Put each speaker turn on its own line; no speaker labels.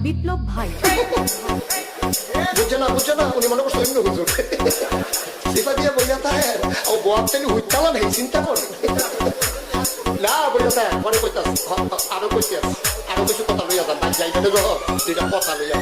বিপ্লব ভাই
বুঝছে না উনি মনে করছে অন্য হুজুর সিফা দিয়ে বইয়া থাকে ও বোয়াবটানি হুইতালা নেই চিন্তা করে না বইয়া থাকে পরে কইতাস আরো কইতাস আরো কিছু কথা লইয়া যান যাইতে দুইটা কথা লইয়া